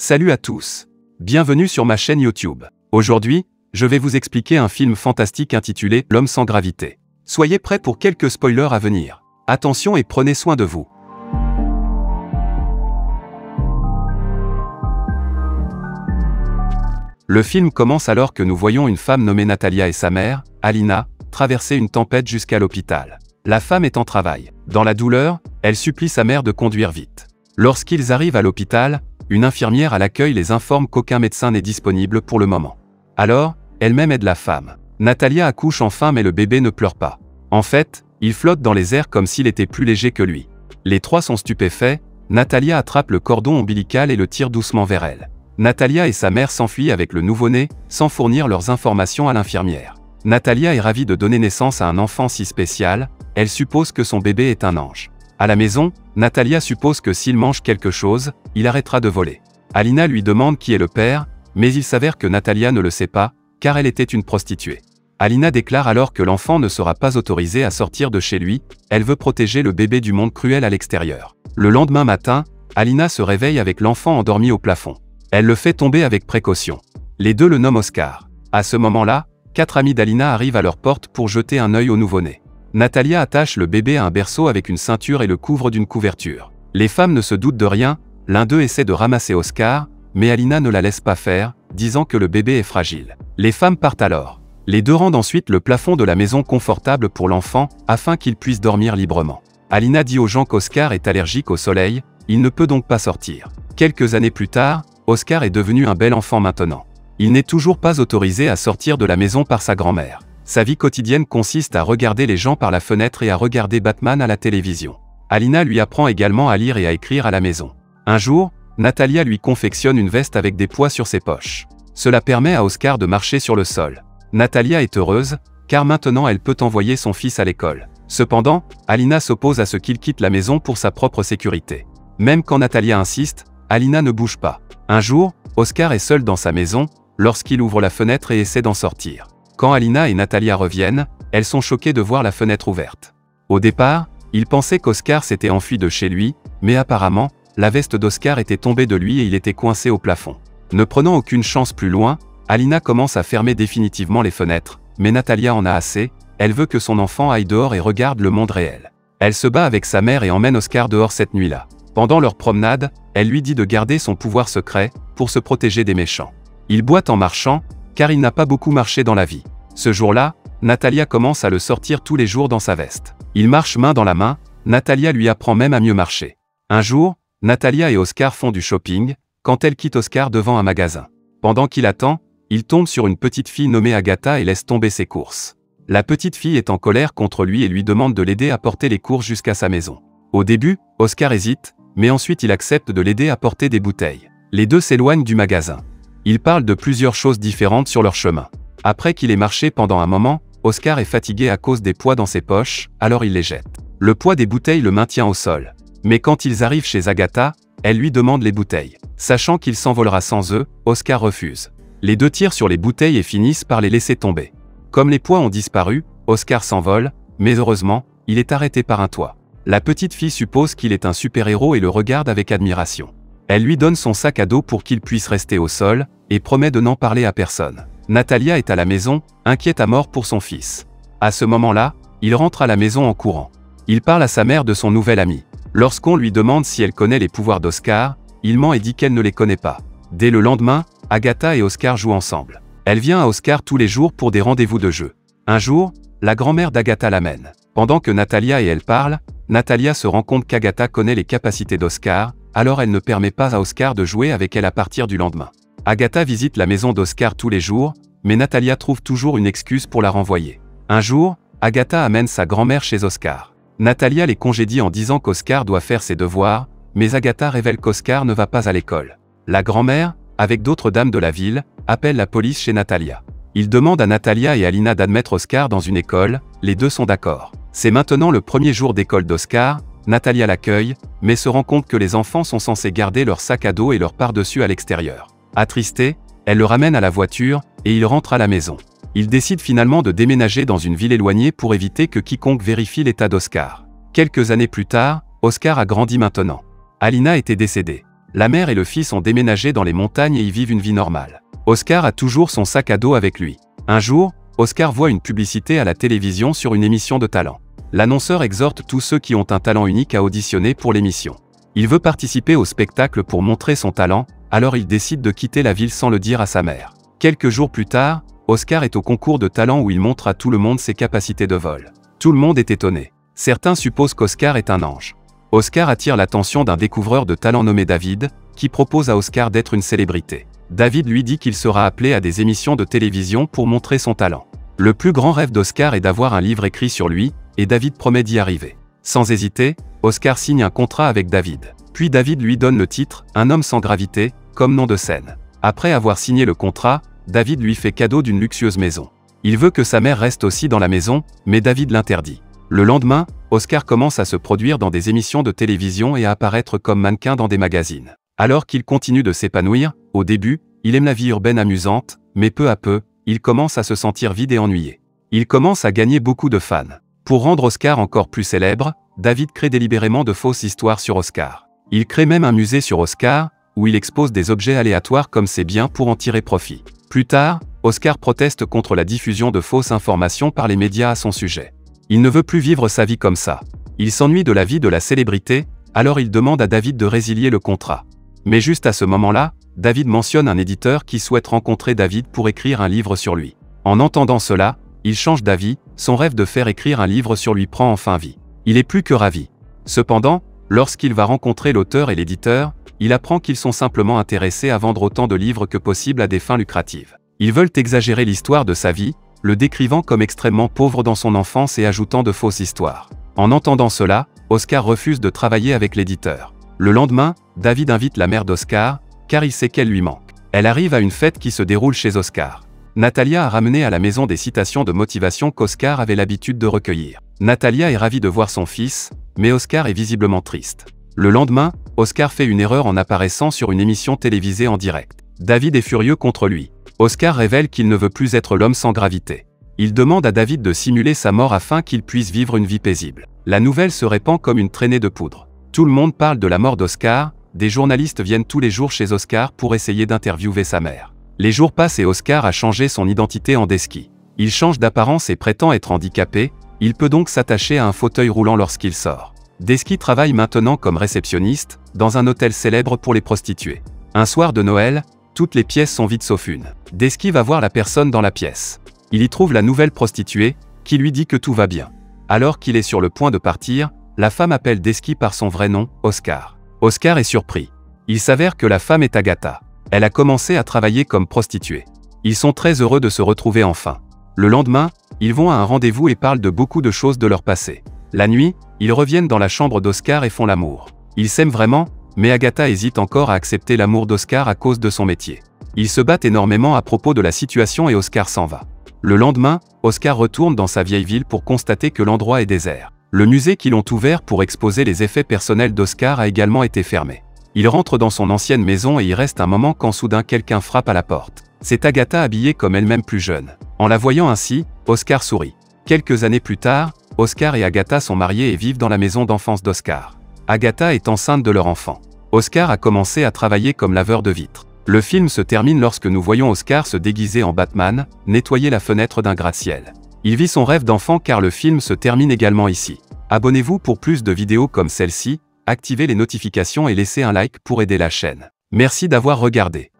Salut à tous. Bienvenue sur ma chaîne YouTube. Aujourd'hui, je vais vous expliquer un film fantastique intitulé L'homme sans gravité. Soyez prêts pour quelques spoilers à venir. Attention et prenez soin de vous. Le film commence alors que nous voyons une femme nommée Natalia et sa mère, Alina, traverser une tempête jusqu'à l'hôpital. La femme est en travail. Dans la douleur, elle supplie sa mère de conduire vite. Lorsqu'ils arrivent à l'hôpital, une infirmière à l'accueil les informe qu'aucun médecin n'est disponible pour le moment. Alors, elle-même aide la femme. Natalia accouche enfin mais le bébé ne pleure pas. En fait, il flotte dans les airs comme s'il était plus léger que lui. Les trois sont stupéfaits, Natalia attrape le cordon ombilical et le tire doucement vers elle. Natalia et sa mère s'enfuient avec le nouveau-né, sans fournir leurs informations à l'infirmière. Natalia est ravie de donner naissance à un enfant si spécial, elle suppose que son bébé est un ange. À la maison, Natalia suppose que s'il mange quelque chose, il arrêtera de voler. Alina lui demande qui est le père, mais il s'avère que Natalia ne le sait pas, car elle était une prostituée. Alina déclare alors que l'enfant ne sera pas autorisé à sortir de chez lui, elle veut protéger le bébé du monde cruel à l'extérieur. Le lendemain matin, Alina se réveille avec l'enfant endormi au plafond. Elle le fait tomber avec précaution. Les deux le nomment Oscar. À ce moment-là, 4 amis d'Alina arrivent à leur porte pour jeter un œil au nouveau-né. Natalia attache le bébé à un berceau avec une ceinture et le couvre d'une couverture. Les femmes ne se doutent de rien, l'un d'eux essaie de ramasser Oscar, mais Alina ne la laisse pas faire, disant que le bébé est fragile. Les femmes partent alors. Les deux rendent ensuite le plafond de la maison confortable pour l'enfant, afin qu'il puisse dormir librement. Alina dit aux gens qu'Oscar est allergique au soleil, il ne peut donc pas sortir. Quelques années plus tard, Oscar est devenu un bel enfant maintenant. Il n'est toujours pas autorisé à sortir de la maison par sa grand-mère. Sa vie quotidienne consiste à regarder les gens par la fenêtre et à regarder Batman à la télévision. Alina lui apprend également à lire et à écrire à la maison. Un jour, Natalia lui confectionne une veste avec des poids sur ses poches. Cela permet à Oscar de marcher sur le sol. Natalia est heureuse, car maintenant elle peut envoyer son fils à l'école. Cependant, Alina s'oppose à ce qu'il quitte la maison pour sa propre sécurité. Même quand Natalia insiste, Alina ne bouge pas. Un jour, Oscar est seul dans sa maison, lorsqu'il ouvre la fenêtre et essaie d'en sortir. Quand Alina et Natalia reviennent, elles sont choquées de voir la fenêtre ouverte. Au départ, ils pensaient qu'Oscar s'était enfui de chez lui, mais apparemment, la veste d'Oscar était tombée de lui et il était coincé au plafond. Ne prenant aucune chance plus loin, Alina commence à fermer définitivement les fenêtres, mais Natalia en a assez, elle veut que son enfant aille dehors et regarde le monde réel. Elle se bat avec sa mère et emmène Oscar dehors cette nuit-là. Pendant leur promenade, elle lui dit de garder son pouvoir secret, pour se protéger des méchants. Il boite en marchant, car il n'a pas beaucoup marché dans la vie. Ce jour-là, Natalia commence à le sortir tous les jours dans sa veste. Il marche main dans la main, Natalia lui apprend même à mieux marcher. Un jour, Natalia et Oscar font du shopping, quand elle quitte Oscar devant un magasin. Pendant qu'il attend, il tombe sur une petite fille nommée Agatha et laisse tomber ses courses. La petite fille est en colère contre lui et lui demande de l'aider à porter les courses jusqu'à sa maison. Au début, Oscar hésite, mais ensuite il accepte de l'aider à porter des bouteilles. Les deux s'éloignent du magasin. Ils parlent de plusieurs choses différentes sur leur chemin. Après qu'il ait marché pendant un moment, Oscar est fatigué à cause des poids dans ses poches, alors il les jette. Le poids des bouteilles le maintient au sol. Mais quand ils arrivent chez Agatha, elle lui demande les bouteilles. Sachant qu'il s'envolera sans eux, Oscar refuse. Les deux tirent sur les bouteilles et finissent par les laisser tomber. Comme les poids ont disparu, Oscar s'envole, mais heureusement, il est arrêté par un toit. La petite fille suppose qu'il est un super-héros et le regarde avec admiration. Elle lui donne son sac à dos pour qu'il puisse rester au sol, et promet de n'en parler à personne. Natalia est à la maison, inquiète à mort pour son fils. À ce moment-là, il rentre à la maison en courant. Il parle à sa mère de son nouvel ami. Lorsqu'on lui demande si elle connaît les pouvoirs d'Oscar, il ment et dit qu'elle ne les connaît pas. Dès le lendemain, Agatha et Oscar jouent ensemble. Elle vient à Oscar tous les jours pour des rendez-vous de jeu. Un jour, la grand-mère d'Agatha l'amène. Pendant que Natalia et elle parlent, Natalia se rend compte qu'Agatha connaît les capacités d'Oscar, alors elle ne permet pas à Oscar de jouer avec elle à partir du lendemain. Agatha visite la maison d'Oscar tous les jours, mais Natalia trouve toujours une excuse pour la renvoyer. Un jour, Agatha amène sa grand-mère chez Oscar. Natalia les congédie en disant qu'Oscar doit faire ses devoirs, mais Agatha révèle qu'Oscar ne va pas à l'école. La grand-mère, avec d'autres dames de la ville, appelle la police chez Natalia. Ils demandent à Natalia et Alina d'admettre Oscar dans une école, les deux sont d'accord. C'est maintenant le premier jour d'école d'Oscar, Natalia l'accueille, mais se rend compte que les enfants sont censés garder leur sac à dos et leur pardessus à l'extérieur. Attristée, elle le ramène à la voiture, et il rentre à la maison. Il décide finalement de déménager dans une ville éloignée pour éviter que quiconque vérifie l'état d'Oscar. Quelques années plus tard, Oscar a grandi maintenant. Alina était décédée. La mère et le fils ont déménagé dans les montagnes et y vivent une vie normale. Oscar a toujours son sac à dos avec lui. Un jour, Oscar voit une publicité à la télévision sur une émission de talent. L'annonceur exhorte tous ceux qui ont un talent unique à auditionner pour l'émission. Il veut participer au spectacle pour montrer son talent, alors il décide de quitter la ville sans le dire à sa mère. Quelques jours plus tard, Oscar est au concours de talent où il montre à tout le monde ses capacités de vol. Tout le monde est étonné. Certains supposent qu'Oscar est un ange. Oscar attire l'attention d'un découvreur de talent nommé David, qui propose à Oscar d'être une célébrité. David lui dit qu'il sera appelé à des émissions de télévision pour montrer son talent. Le plus grand rêve d'Oscar est d'avoir un livre écrit sur lui, et David promet d'y arriver. Sans hésiter, Oscar signe un contrat avec David. Puis David lui donne le titre « Un homme sans gravité » comme nom de scène. Après avoir signé le contrat, David lui fait cadeau d'une luxueuse maison. Il veut que sa mère reste aussi dans la maison, mais David l'interdit. Le lendemain, Oscar commence à se produire dans des émissions de télévision et à apparaître comme mannequin dans des magazines. Alors qu'il continue de s'épanouir, au début, il aime la vie urbaine amusante, mais peu à peu, il commence à se sentir vide et ennuyé. Il commence à gagner beaucoup de fans. Pour rendre Oscar encore plus célèbre, David crée délibérément de fausses histoires sur Oscar. Il crée même un musée sur Oscar, où il expose des objets aléatoires comme ses biens pour en tirer profit. Plus tard, Oscar proteste contre la diffusion de fausses informations par les médias à son sujet. Il ne veut plus vivre sa vie comme ça. Il s'ennuie de la vie de la célébrité, alors il demande à David de résilier le contrat. Mais juste à ce moment-là, David mentionne un éditeur qui souhaite rencontrer David pour écrire un livre sur lui. En entendant cela, il change d'avis, son rêve de faire écrire un livre sur lui prend enfin vie. Il est plus que ravi. Cependant, lorsqu'il va rencontrer l'auteur et l'éditeur, il apprend qu'ils sont simplement intéressés à vendre autant de livres que possible à des fins lucratives. Ils veulent exagérer l'histoire de sa vie, le décrivant comme extrêmement pauvre dans son enfance et ajoutant de fausses histoires. En entendant cela, Oscar refuse de travailler avec l'éditeur. Le lendemain, David invite la mère d'Oscar, car il sait qu'elle lui manque. Elle arrive à une fête qui se déroule chez Oscar. Natalia a ramené à la maison des citations de motivation qu'Oscar avait l'habitude de recueillir. Natalia est ravie de voir son fils, mais Oscar est visiblement triste. Le lendemain, Oscar fait une erreur en apparaissant sur une émission télévisée en direct. David est furieux contre lui. Oscar révèle qu'il ne veut plus être l'homme sans gravité. Il demande à David de simuler sa mort afin qu'il puisse vivre une vie paisible. La nouvelle se répand comme une traînée de poudre. Tout le monde parle de la mort d'Oscar, des journalistes viennent tous les jours chez Oscar pour essayer d'interviewer sa mère. Les jours passent et Oscar a changé son identité en Desky. Il change d'apparence et prétend être handicapé, il peut donc s'attacher à un fauteuil roulant lorsqu'il sort. Desky travaille maintenant comme réceptionniste, dans un hôtel célèbre pour les prostituées. Un soir de Noël, toutes les pièces sont vides sauf une. Desky va voir la personne dans la pièce. Il y trouve la nouvelle prostituée, qui lui dit que tout va bien. Alors qu'il est sur le point de partir, la femme appelle Desky par son vrai nom, Oscar. Oscar est surpris. Il s'avère que la femme est Agatha. Elle a commencé à travailler comme prostituée. Ils sont très heureux de se retrouver enfin. Le lendemain, ils vont à un rendez-vous et parlent de beaucoup de choses de leur passé. La nuit, ils reviennent dans la chambre d'Oscar et font l'amour. Ils s'aiment vraiment, mais Agatha hésite encore à accepter l'amour d'Oscar à cause de son métier. Ils se battent énormément à propos de la situation et Oscar s'en va. Le lendemain, Oscar retourne dans sa vieille ville pour constater que l'endroit est désert. Le musée qu'ils ont ouvert pour exposer les effets personnels d'Oscar a également été fermé. Il rentre dans son ancienne maison et y reste un moment quand soudain quelqu'un frappe à la porte. C'est Agatha habillée comme elle-même plus jeune. En la voyant ainsi, Oscar sourit. Quelques années plus tard, Oscar et Agatha sont mariés et vivent dans la maison d'enfance d'Oscar. Agatha est enceinte de leur enfant. Oscar a commencé à travailler comme laveur de vitres. Le film se termine lorsque nous voyons Oscar se déguiser en Batman, nettoyer la fenêtre d'un gratte-ciel. Il vit son rêve d'enfant car le film se termine également ici. Abonnez-vous pour plus de vidéos comme celle-ci, activez les notifications et laissez un like pour aider la chaîne. Merci d'avoir regardé.